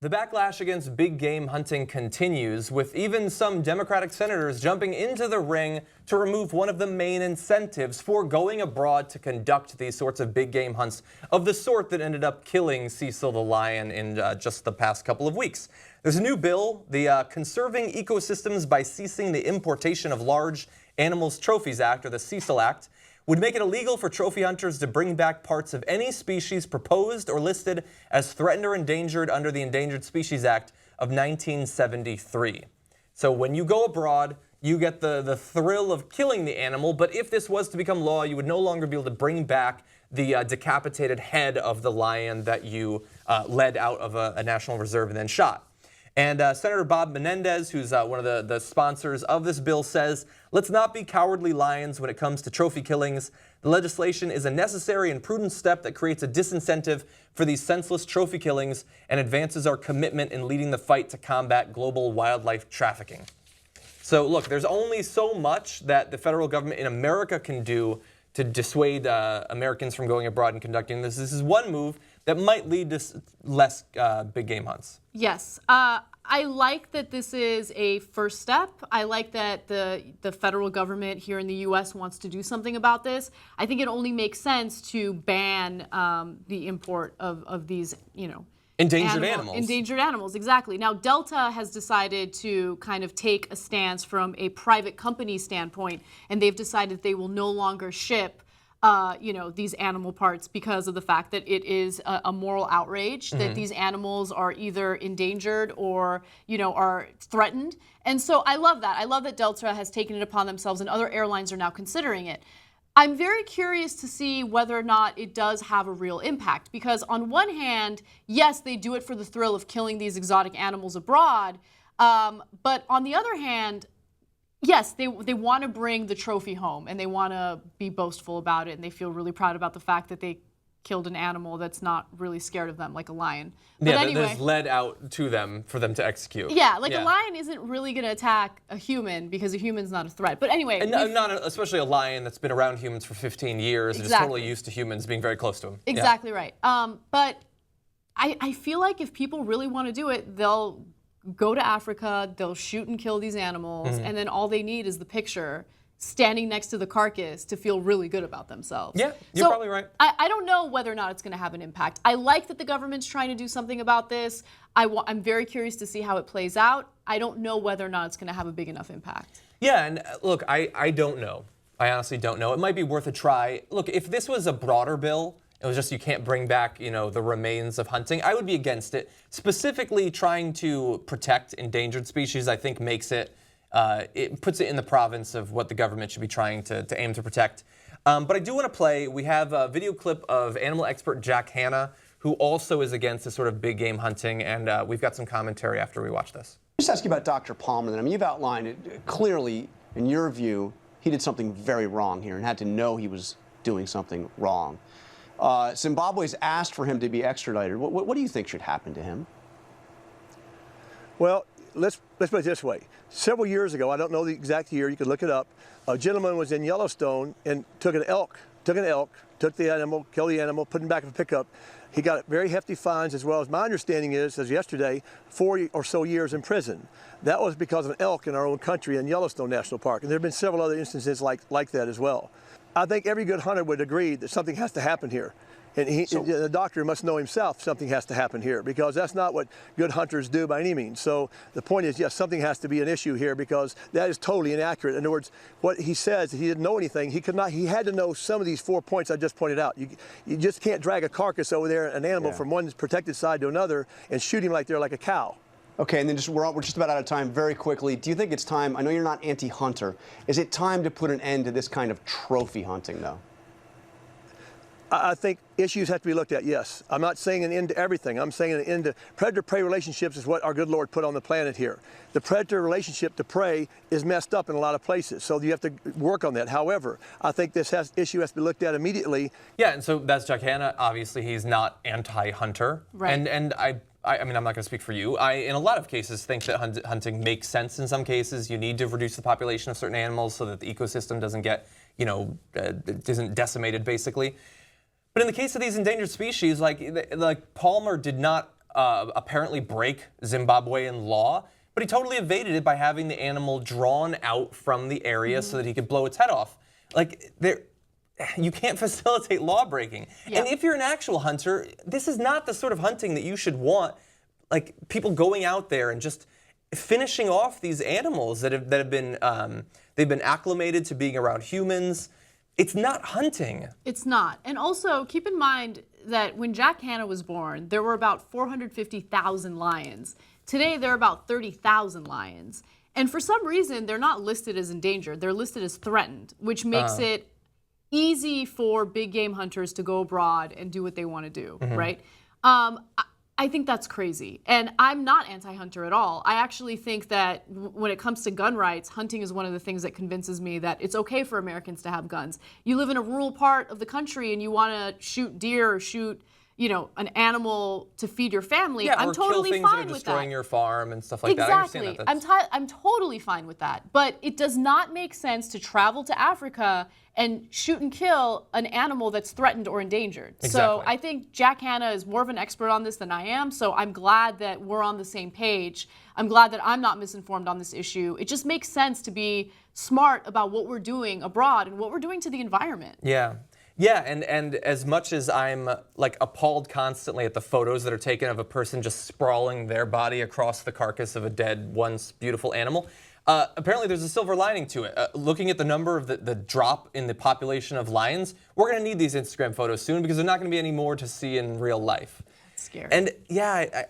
The backlash against big game hunting continues, with even some Democratic senators jumping into the ring to remove one of the main incentives for going abroad to conduct these sorts of big game hunts of the sort that ended up killing Cecil the lion in just the past couple of weeks. There's a new bill, the Conserving Ecosystems by Ceasing the Importation of Large Animals Trophies Act, or the Cecil Act, would make it illegal for trophy hunters to bring back parts of any species proposed or listed as threatened or endangered under the Endangered Species Act of 1973. So when you go abroad, you get the thrill of killing the animal, but if this was to become law, you would no longer be able to bring back the decapitated head of the lion that you led out of a national reserve and then shot. And Senator Bob Menendez, who's one of the sponsors of this bill, says, "Let's not be cowardly lions when it comes to trophy killings. The legislation is a necessary and prudent step that creates a disincentive for these senseless trophy killings and advances our commitment in leading the fight to combat global wildlife trafficking." So look, there's only so much that the federal government in America can do to dissuade Americans from going abroad and conducting this. This is one move that might lead to less big game hunts. Yes. I like that this is a first step. I like that the federal government here in the U.S. wants to do something about this. I think it only makes sense to ban the import of these, Endangered animals. Endangered animals, exactly. Now, Delta has decided to kind of take a stance from a private company standpoint, and they've decided they will no longer ship these animal parts because of the fact that it is a moral outrage, that these animals are either endangered or, are threatened. And so I love that. I love that Delta has taken it upon themselves and other airlines are now considering it. I'm very curious to see whether or not it does have a real impact, because on one hand, yes, they do it for the thrill of killing these exotic animals abroad. But on the other hand, yes, they want to bring the trophy home and they want to be boastful about it, and they feel really proud about the fact that they killed an animal that's not really scared of them, like a lion. But anyway, that's led out to them for them to execute. Yeah, a lion isn't really going to attack a human because a human's not a threat. But anyway. And especially a lion that's been around humans for 15 years and is totally used to humans being very close to him. Exactly right. But I feel like if people really want to do it, they'll go to Africa, they'll shoot and kill these animals, and then all they need is the picture standing next to the carcass to feel really good about themselves. Yeah, you're probably right. I don't know whether or not it's going to have an impact. I like that the government's trying to do something about this. I'm very curious to see how it plays out. I don't know whether or not it's going to have a big enough impact. Yeah, and look, I don't know. I honestly don't know. It might be worth a try. Look, if this was a broader bill, it was just you can't bring back, the remains of hunting, I would be against it. Specifically trying to protect endangered species, I think makes it, it puts it in the province of what the government should be trying to aim to protect. But I do want to play, we have a video clip of animal expert Jack Hanna, who also is against this sort of big game hunting, and we've got some commentary after we watch this. Just ask you about Dr. Palmer, then. I mean, you've outlined it clearly, in your view, he did something very wrong here and had to know he was doing something wrong. Zimbabwe's asked for him to be extradited. What do you think should happen to him? Well, let's put it this way. Several years ago, I don't know the exact year, you can look it up, a gentleman was in Yellowstone and took an elk, took the animal, killed the animal, put him back in a pickup. He got very hefty fines, as well as my understanding is, as yesterday, 4 or so years in prison. That was because of an elk in our own country in Yellowstone National Park. And there have been several other instances like that as well. I think every good hunter would agree that something has to happen here. And the doctor must know himself something has to happen here, because that's not what good hunters do by any means. So the point is, yes, something has to be an issue here, because that is totally inaccurate. In other words, what he says, he didn't know anything. He had to know some of these 4 points I just pointed out. You just can't drag a carcass over there, an animal from one protected side to another, and shoot him like they're like a cow. Okay, and then we're just about out of time. Very quickly, do you think it's time, I know you're not anti-hunter, is it time to put an end to this kind of trophy hunting, though? I think issues have to be looked at, yes. I'm not saying an end to everything. I'm saying an end to predator-prey relationships is what our good Lord put on the planet here. The predator relationship to prey is messed up in a lot of places, so you have to work on that. However, I think this issue has to be looked at immediately. Yeah, and so that's Jack Hanna. Obviously, he's not anti-hunter. Right. And I mean, I'm not going to speak for you. I, in a lot of cases, think that hunting makes sense in some cases. You need to reduce the population of certain animals so that the ecosystem doesn't get, isn't decimated, basically. But in the case of these endangered species, like Palmer did not apparently break Zimbabwean law, but he totally evaded it by having the animal drawn out from the area so that he could blow its head off. Like, you can't facilitate law breaking. Yeah. And if you're an actual hunter, this is not the sort of hunting that you should want. Like, people going out there and just finishing off these animals that have been they've been acclimated to being around humans. It's not hunting. It's not. And also keep in mind that when Jack Hanna was born, there were about 450,000 lions. Today there are about 30,000 lions. And for some reason, they're not listed as endangered. They're listed as threatened, which makes it easy for big game hunters to go abroad and do what they want to do, right? I think that's crazy. And I'm not anti-hunter at all. I actually think that when it comes to gun rights, hunting is one of the things that convinces me that it's okay for Americans to have guns. You live in a rural part of the country and you want to shoot deer or shoot, you know, an animal to feed your family. Yeah, I'm or totally kill things fine that are with destroying that. your farm and stuff like Exactly. that. I understand that. I'm totally fine with that. But it does not make sense to travel to Africa and shoot and kill an animal that's threatened or endangered. So Exactly. I think Jack Hanna is more of an expert on this than I am. So I'm glad that we're on the same page. I'm glad that I'm not misinformed on this issue. It just makes sense to be smart about what we're doing abroad and what we're doing to the environment. Yeah. Yeah, and as much as I'm like appalled constantly at the photos that are taken of a person just sprawling their body across the carcass of a dead, once beautiful animal, apparently there's a silver lining to it. Looking at the number of the drop in the population of lions, we're going to need these Instagram photos soon because there's not going to be any more to see in real life. It's scary. And yeah,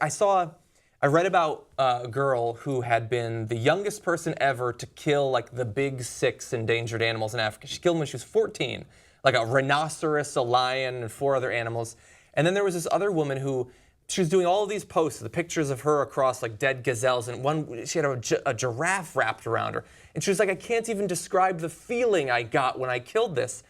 I read about a girl who had been the youngest person ever to kill like the big 6 endangered animals in Africa. She killed them when she was 14. Like a rhinoceros, a lion, and 4 other animals. And then there was this other woman who, she was doing all of these posts, the pictures of her across like dead gazelles, and one, she had a giraffe wrapped around her. And she was like, I can't even describe the feeling I got when I killed this.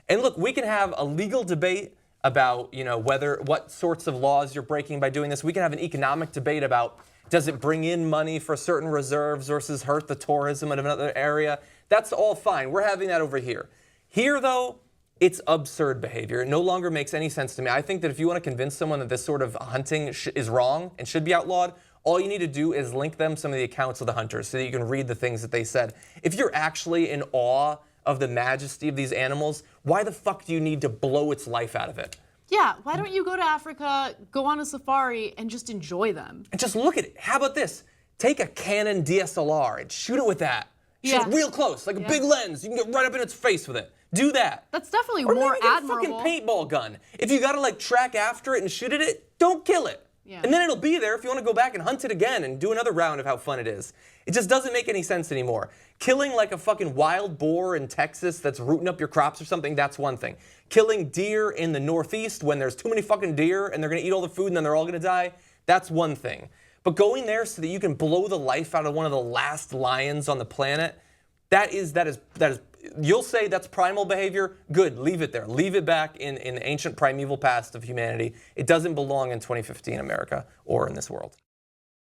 And look, we can have a legal debate about, you know, what sorts of laws you're breaking by doing this. We can have an economic debate about, does it bring in money for certain reserves versus hurt the tourism of another area? That's all fine. We're having that over here. Here, though, it's absurd behavior. It no longer makes any sense to me. I think that if you want to convince someone that this sort of hunting is wrong and should be outlawed, all you need to do is link them some of the accounts of the hunters so that you can read the things that they said. If you're actually in awe of the majesty of these animals, why the fuck do you need to blow its life out of it? Yeah, why don't you go to Africa, go on a safari, and just enjoy them? And just look at it. How about this? Take a Canon DSLR and shoot it with that. Shoot Yeah. it real close, like a big lens. You can get right up in its face with it. Do that. That's definitely Or more maybe get admirable. a fucking paintball gun. If you gotta like track after it and shoot at it, don't kill it. Yeah. And then it'll be there if you want to go back and hunt it again and do another round of how fun it is. It just doesn't make any sense anymore. Killing like a fucking wild boar in Texas that's rooting up your crops or something, that's one thing. Killing deer in the Northeast when there's too many fucking deer and they're gonna eat all the food and then they're all gonna die, that's one thing. But going there so that you can blow the life out of one of the last lions on the planet, that is, you'll say that's primal behavior. Good, leave it there. Leave it back in the ancient primeval past of humanity. It doesn't belong in 2015 America or in this world.